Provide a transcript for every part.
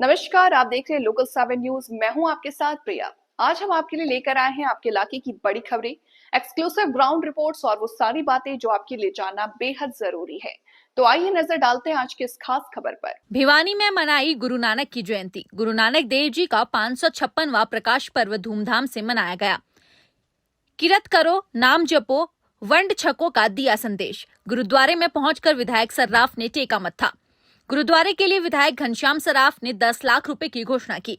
नमस्कार, आप देख रहे हैं लोकल 7 न्यूज। मैं हूं आपके साथ प्रिया। आज हम आपके लिए लेकर आए हैं आपके इलाके की बड़ी खबरें, एक्सक्लूसिव ग्राउंड रिपोर्ट्स और वो सारी बातें जो आपके लिए जानना बेहद जरूरी है। तो आइए नजर डालते हैं आज की इस खास खबर पर। भिवानी में मनाई गुरु नानक की जयंती। गुरु नानक देव जी का 556वां प्रकाश पर्व धूमधाम से मनाया गया। किरत करो, नाम जपो, वंड छको का दिया संदेश। गुरुद्वारे में पहुंचकर विधायक सर्राफ ने टेका मत्था। गुरुद्वारे के लिए विधायक घनश्याम सर्राफ ने 10 लाख रुपए की घोषणा की।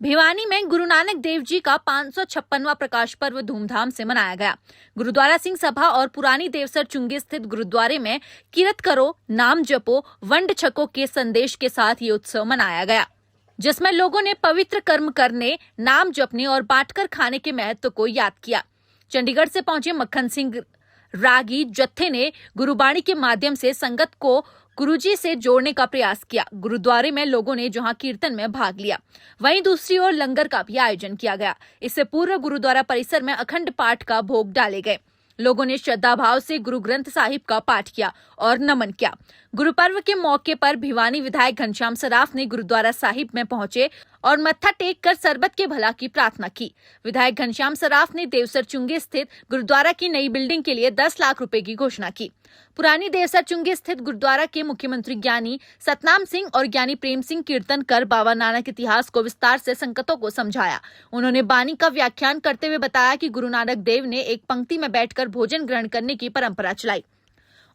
भिवानी में गुरु नानक देव जी का 556वां प्रकाश पर्व धूमधाम से मनाया गया। गुरुद्वारा सिंह सभा और पुरानी देवसर चुंगी स्थित गुरुद्वारे में किरत करो, नाम जपो, वंड छको के संदेश के साथ ये उत्सव मनाया गया, जिसमें लोगों ने पवित्र कर्म करने, नाम जपने और बांटकर खाने के महत्व को याद किया। चंडीगढ़ से पहुंचे मक्खन सिंह रागी जत्थे ने गुरुबाणी के माध्यम से संगत को गुरुजी से जोड़ने का प्रयास किया। गुरुद्वारे में लोगों ने जहां कीर्तन में भाग लिया, वहीं दूसरी ओर लंगर का भी आयोजन किया गया। इससे पूर्व गुरुद्वारा परिसर में अखंड पाठ का भोग डाले गए। लोगों ने श्रद्धा भाव से गुरु ग्रंथ साहिब का पाठ किया और नमन किया। गुरु पर्व के मौके पर भिवानी विधायक घनश्याम सर्राफ ने गुरुद्वारा साहिब में पहुंचे और मत्था टेक कर सरबत के भला की प्रार्थना की। विधायक घनश्याम सर्राफ ने देवसर चुंगी स्थित गुरुद्वारा की नई बिल्डिंग के लिए 10 लाख रुपए की घोषणा की। पुरानी देवसर चुंगी स्थित गुरुद्वारा के मुख्यमंत्री ज्ञानी सतनाम सिंह और ज्ञानी प्रेम सिंह कीर्तन कर बाबा नानक इतिहास को विस्तार से संगतों को समझाया। उन्होंने बानी का व्याख्यान करते हुए बताया कि गुरु नानक देव ने एक पंक्ति में बैठकर भोजन ग्रहण करने की परंपरा चलाई।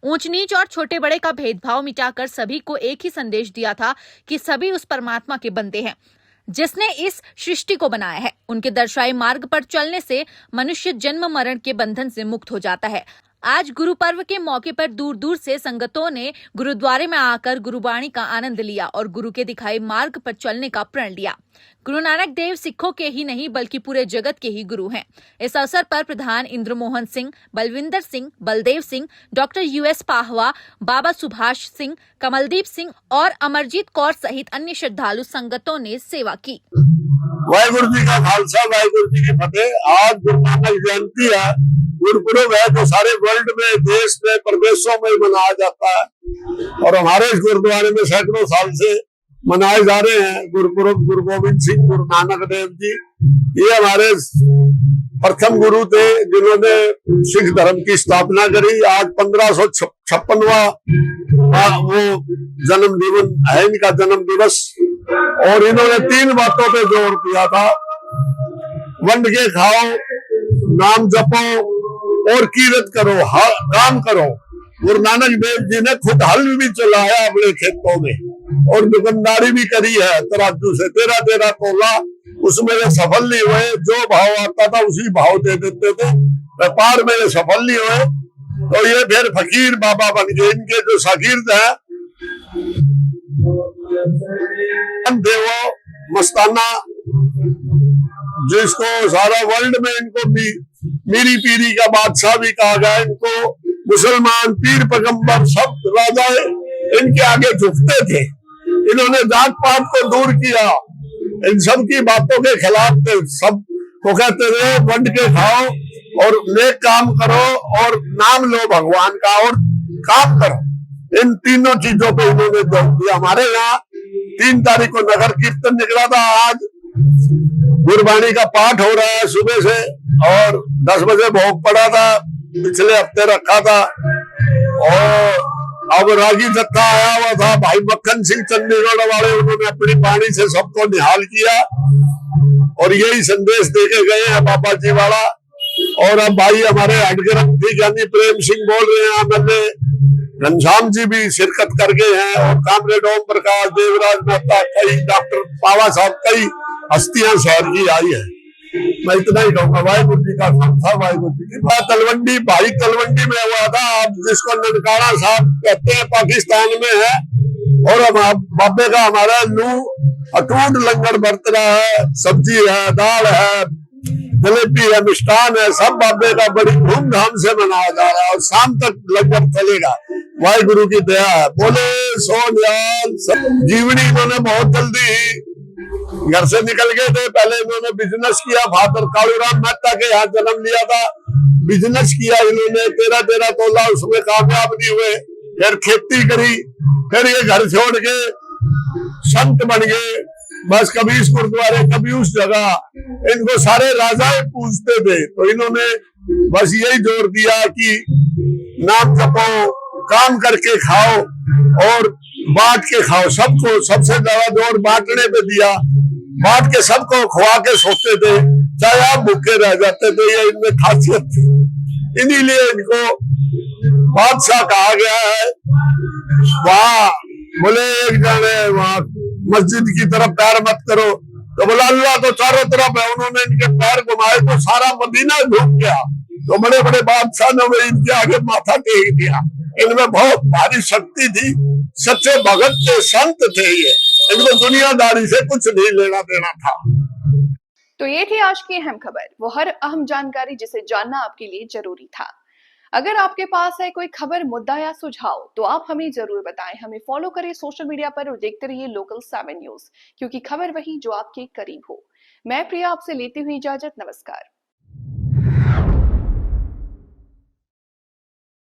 ऊंच नीच और छोटे बड़े का भेदभाव मिटाकर सभी को एक ही संदेश दिया था कि सभी उस परमात्मा के बंदे हैं जिसने इस सृष्टि को बनाया है। उनके दर्शाए मार्ग पर चलने से मनुष्य जन्म मरण के बंधन से मुक्त हो जाता है। आज गुरु पर्व के मौके पर दूर दूर से संगतों ने गुरुद्वारे में आकर गुरुबाणी का आनंद लिया और गुरु के दिखाए मार्ग पर चलने का प्रण लिया। गुरु नानक देव सिखों के ही नहीं बल्कि पूरे जगत के ही गुरु हैं। इस अवसर पर प्रधान इंद्रमोहन सिंह, बलविंदर सिंह, बलदेव सिंह, डॉक्टर यूएस पाहवा, बाबा सुभाष सिंह, कमलदीप सिंह और अमरजीत कौर सहित अन्य श्रद्धालु संगतों ने सेवा की। वाहिगुरु जी का खालसा, वाहिगुरु जी की फतेह। आज गुरु नानक जयंती है, गुरुपुरब है, जो सारे वर्ल्ड में, देश में, प्रदेशों में मनाया जाता है और हमारे इस गुरुद्वारे में सैकड़ों साल से मनाए जा रहे हैं गुरुपुरब। गुरु गोविंद सिंह गुरु नानक देव जी ये हमारे प्रथम गुरु थे जिन्होंने सिख धर्म की स्थापना करी। आज 1556वां वो जन्म दिवस है, इनका जन्म दिवस। और इन्होंने 3 बातों पे जोर दिया था, वंड के खाओ, नाम जपो और कीरत करो, काम करो। गुरु नानक देव जी ने खुद हल भी चलाया अपने खेतों में और दुकानदारी भी करी है तराजू से, 13-13 तोला। उसमें वे सफल नहीं हुए, जो भाव आता था उसी भाव दे देते थे। व्यापार में वे सफल नहीं हुए तो ये फिर फकीर बाबा बन गए। इनके जो शागिर्द है देवो मस्ताना, जिसको सारा वर्ल्ड में इनको भी मीरी पीरी का बादशाह भी कहा गया। इनको मुसलमान, पीर, पैगंबर सब राजा इनके आगे झुकते थे। इन्होंने जात पात को दूर किया, इन सब की बातों के खिलाफ थे। सब को कहते थे वंड के खाओ और नेक काम करो और नाम लो भगवान का और काम करो। इन तीनों चीजों पे इन्होंने जोर दिया। हमारे यहाँ 3 तारीख को नगर कीर्तन निकला था। आज गुरुबाणी का पाठ हो रहा है सुबह से और 10 बजे भोग पड़ा था, पिछले हफ्ते रखा था। और अब रागी जत्था आया हुआ था, भाई मक्खन सिंह चंडीगढ़ वाले, उन्होंने अपनी बाणी से सबको निहाल किया और यही संदेश देके गए हैं बाबा जी वाला। और अब भाई हमारे हडग्रंथी ज्ञानी प्रेम सिंह बोल रहे हैं, मैंने घनश्याम जी भी शिरकत कर गए हैं और कामरेड ओम प्रकाश, देवराज मेहता, कई डॉक्टर पावा साहब, कई हस्तियां शहर की आई है। मैं इतना ही कहूंगा, वाहिगुरु जी का खालसा, वाहिगुरु जी की बात। तलवंडी, भाई तलवंडी में हुआ था। आप जिसको ननकाना साहब कहते हैं, पाकिस्तान में है। और बाबे का हमारा लू अटूट लंगर बरत रहा है, सब्जी है, दाल है, जलेबी है, मिष्ठान है, सब बाबे का बड़ी धूमधाम से मनाया जा रहा है और शाम तक लंगर चलेगा। वाहिगुरु की दया है। बोले सोनियाल। जीवनी इन्होंने बहुत जल्दी ही घर से निकल गए थे। पहले इन्होंने बिजनेस किया, फादर कालूराम मेहता के यहाँ जन्म लिया था। बिजनेस किया इन्होंने, 13-13 तोला, उसमें कामयाब नहीं हुए। फिर खेती करी, फिर ये घर छोड़ के संत बन गए। बस कभी इस गुरुद्वारे कभी उस जगह इनको सारे राजाएं पूजते थे। तो इन्होंने बस यही जोर दिया कि नाम जपो, काम करके खाओ और बांट के खाओ। सबको सबसे ज्यादा जोर बांटने पे दिया। बांट के सबको खुआ के सोते थे, चाहे आप भूखे रह जाते थे। ये इनमें खासियत थी, इन्हीं इनको बादशाह कहा गया है। वहां बोले एक जने वहां मस्जिद की तरफ पैर मत करो, तो बोला अल्लाह तो चारों तरफ है। उन्होंने इनके पैर घुमाए तो सारा मदीना झूम गया। तो बड़े बड़े बादशाह ने वो इनके आगे माथा टेक दिया। इनमें बहुत भारी शक्ति थी, सच्चे भगत थे, संत थे ये। इनको दुनियादारी से कुछ नहीं लेना देना था। तो ये थी आज की अहम खबर, वो हर अहम जानकारी जिसे जानना आपके लिए जरूरी था। अगर आपके पास है कोई खबर, मुद्दा या सुझाव तो आप हमें जरूर बताएं। हमें फॉलो करें सोशल मीडिया पर और देखते रहिए लोकल 7 न्यूज, क्योंकि खबर वही जो आपके करीब हो। मैं प्रिया आपसे लेती हुई इजाजत, नमस्कार।